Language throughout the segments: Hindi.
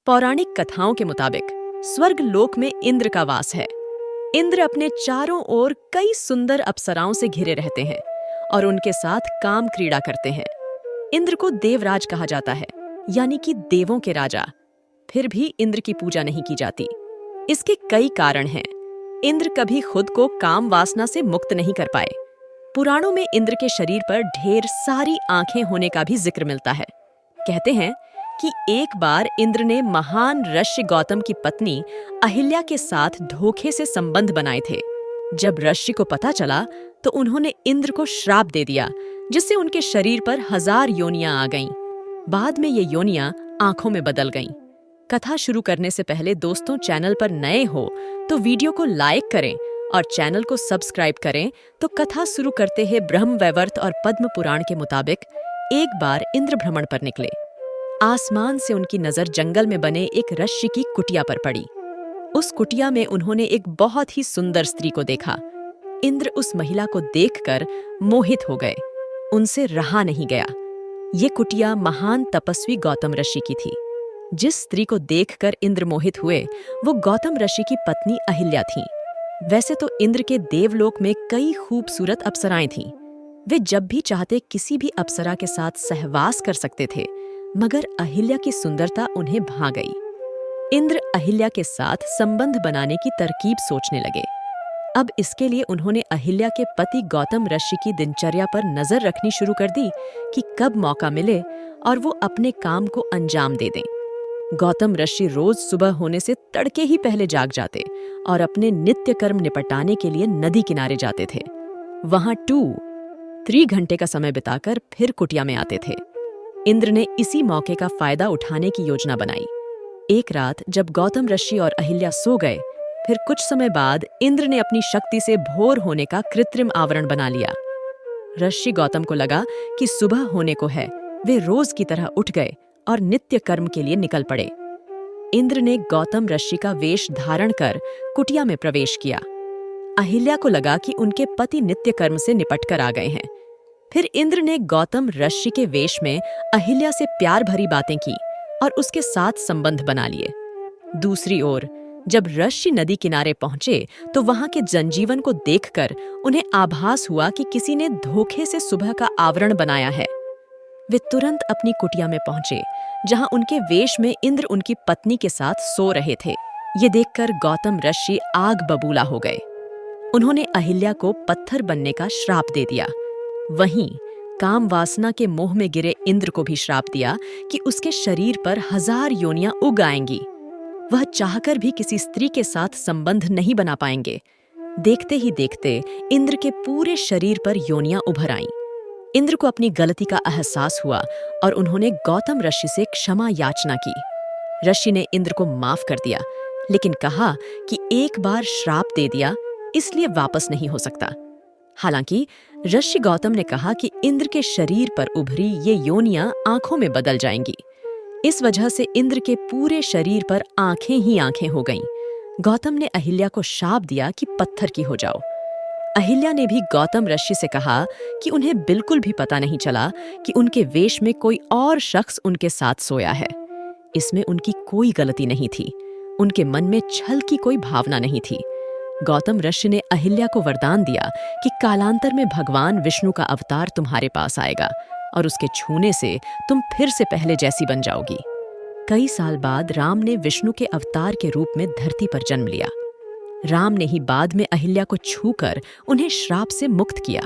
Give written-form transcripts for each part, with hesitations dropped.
पौराणिक कथाओं के मुताबिक स्वर्ग लोक में इंद्र का वास है। इंद्र अपने चारों ओर कई सुंदर अप्सराओं से घिरे रहते हैं और उनके साथ काम क्रीड़ा करते हैं। इंद्र को देवराज कहा जाता है, यानी कि देवों के राजा। फिर भी इंद्र की पूजा नहीं की जाती। इसके कई कारण हैं। इंद्र कभी खुद को काम वासना से मुक्त नहीं कर पाए। पुराणों में इंद्र के शरीर पर ढेर सारी आंखें होने का भी जिक्र मिलता है। कहते हैं कि एक बार इंद्र ने महान ऋषि गौतम की पत्नी अहिल्या के साथ धोखे से संबंध बनाए थे। जब ऋषि को पता चला तो उन्होंने इंद्र को श्राप दे दिया, जिससे उनके शरीर पर 1000 योनियां आ गईं। बाद में ये योनियां आंखों में बदल गईं। कथा शुरू करने से पहले दोस्तों, चैनल पर नए हो तो वीडियो को लाइक करें और चैनल को सब्सक्राइब करें। तो कथा शुरू करते हैं। ब्रह्म वैवर्त और पद्म पुराण के मुताबिक एक बार इंद्र भ्रमण पर निकले। आसमान से उनकी नजर जंगल में बने एक ऋषि की कुटिया पर पड़ी। उस कुटिया में उन्होंने एक बहुत ही सुंदर स्त्री को देखा। इंद्र उस महिला को देखकर मोहित हो गए। उनसे रहा नहीं गया। ये कुटिया महान तपस्वी गौतम ऋषि की थी। जिस स्त्री को देखकर इंद्र मोहित हुए, वो गौतम ऋषि की पत्नी अहिल्या थीं। वैसे तो इंद्र के देवलोक में कई खूबसूरत अप्सराएं थीं। वे जब भी चाहते किसी भी अप्सरा के साथ सहवास कर सकते थे, मगर अहिल्या की सुंदरता उन्हें भा गई। इंद्र अहिल्या के साथ संबंध बनाने की तरकीब सोचने लगे। अब इसके लिए उन्होंने अहिल्या के पति गौतम ऋषि की दिनचर्या पर नजर रखनी शुरू कर दी कि कब मौका मिले और वो अपने काम को अंजाम दे दें। गौतम ऋषि रोज सुबह होने से तड़के ही पहले जाग जाते और अपने नित्य कर्म निपटाने के लिए नदी किनारे जाते थे। वहां 3 घंटे का समय बिताकर फिर कुटिया में आते थे। इंद्र ने इसी मौके का फायदा उठाने की योजना बनाई। एक रात जब गौतम ऋषि और अहिल्या सो गए, फिर कुछ समय बाद इंद्र ने अपनी शक्ति से भोर होने का कृत्रिम आवरण बना लिया। ऋषि गौतम को लगा कि सुबह होने को है। वे रोज की तरह उठ गए और नित्य कर्म के लिए निकल पड़े। इंद्र ने गौतम ऋषि का वेश धारण कर कुटिया में प्रवेश किया। अहिल्या को लगा कि उनके पति नित्य कर्म से निपट कर आ गए हैं। फिर इंद्र ने गौतम ऋषि के वेश में अहिल्या से प्यार भरी बातें की और उसके साथ संबंध बना लिए। दूसरी ओर जब ऋषि नदी किनारे पहुंचे तो वहां के जनजीवन को देखकर उन्हें आभास हुआ कि किसी ने धोखे से सुबह का आवरण बनाया है। वे तुरंत अपनी कुटिया में पहुंचे, जहां उनके वेश में इंद्र उनकी पत्नी के साथ सो रहे थे। ये देखकर गौतम ऋषि आग बबूला हो गए। उन्होंने अहिल्या को पत्थर बनने का श्राप दे दिया। वहीं काम वासना के मोह में गिरे इंद्र को भी श्राप दिया कि उसके शरीर पर 1000 योनियां उग आएंगी। वह चाहकर भी किसी स्त्री के साथ संबंध नहीं बना पाएंगे। देखते ही देखते इंद्र के पूरे शरीर पर योनियां उभर आईं। इंद्र को अपनी गलती का एहसास हुआ और उन्होंने गौतम ऋषि से क्षमा याचना की। ऋषि ने इंद्र को माफ कर दिया, लेकिन कहा कि एक बार श्राप दे दिया, इसलिए वापस नहीं हो सकता। हालांकि ऋषि गौतम ने कहा कि इंद्र के शरीर पर उभरी ये योनियां आंखों में बदल जाएंगी। इस वजह से इंद्र के पूरे शरीर पर आंखें ही आंखें हो गईं। गौतम ने अहिल्या को शाप दिया कि पत्थर की हो जाओ। अहिल्या ने भी गौतम ऋषि से कहा कि उन्हें बिल्कुल भी पता नहीं चला कि उनके वेश में कोई और शख्स उनके साथ सोया है। इसमें उनकी कोई गलती नहीं थी। उनके मन में छल की कोई भावना नहीं थी। गौतम ऋषि ने अहिल्या को वरदान दिया कि कालांतर में भगवान विष्णु का अवतार तुम्हारे पास आएगा और उसके छूने से तुम फिर से पहले जैसी बन जाओगी। कई साल बाद राम ने विष्णु के अवतार के रूप में धरती पर जन्म लिया। राम ने ही बाद में अहिल्या को छूकर उन्हें श्राप से मुक्त किया।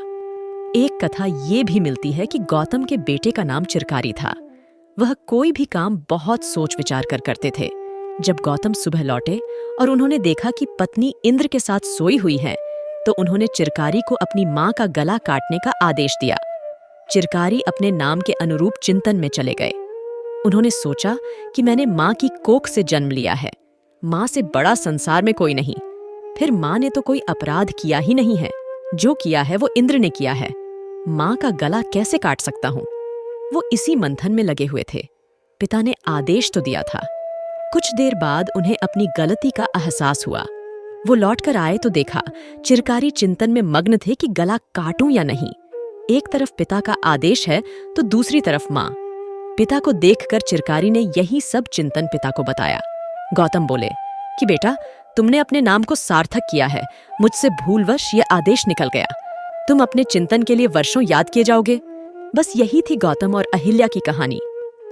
एक कथा ये भी मिलती है कि गौतम के बेटे का नाम चिरकारी था। वह कोई भी काम बहुत सोच विचार कर करते थे। जब गौतम सुबह लौटे और उन्होंने देखा कि पत्नी इंद्र के साथ सोई हुई है, तो उन्होंने चिरकारी को अपनी मां का गला काटने का आदेश दिया। चिरकारी अपने नाम के अनुरूप चिंतन में चले गए। उन्होंने सोचा कि मैंने मां की कोख से जन्म लिया है। मां से बड़ा संसार में कोई नहीं। फिर मां ने तो कोई अपराध किया ही नहीं है। जो किया है वो इंद्र ने किया है। मां का गला कैसे काट सकता हूं? वो इसी मंथन में लगे हुए थे। पिता ने आदेश तो दिया था। कुछ देर बाद उन्हें अपनी गलती का एहसास हुआ। वो लौटकर आए तो देखा चिरकारी चिंतन में मग्न थे कि गला काटूं या नहीं। एक तरफ पिता का आदेश है तो दूसरी तरफ मां। पिता को देखकर चिरकारी ने यही सब चिंतन पिता को बताया। गौतम बोले कि बेटा, तुमने अपने नाम को सार्थक किया है। मुझसे भूलवश यह आदेश निकल गया। तुम अपने चिंतन के लिए वर्षों याद किए जाओगे। बस यही थी गौतम और अहिल्या की कहानी।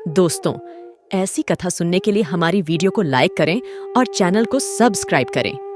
दोस्तों, ऐसी कथा सुनने के लिए हमारी वीडियो को लाइक करें और चैनल को सब्सक्राइब करें।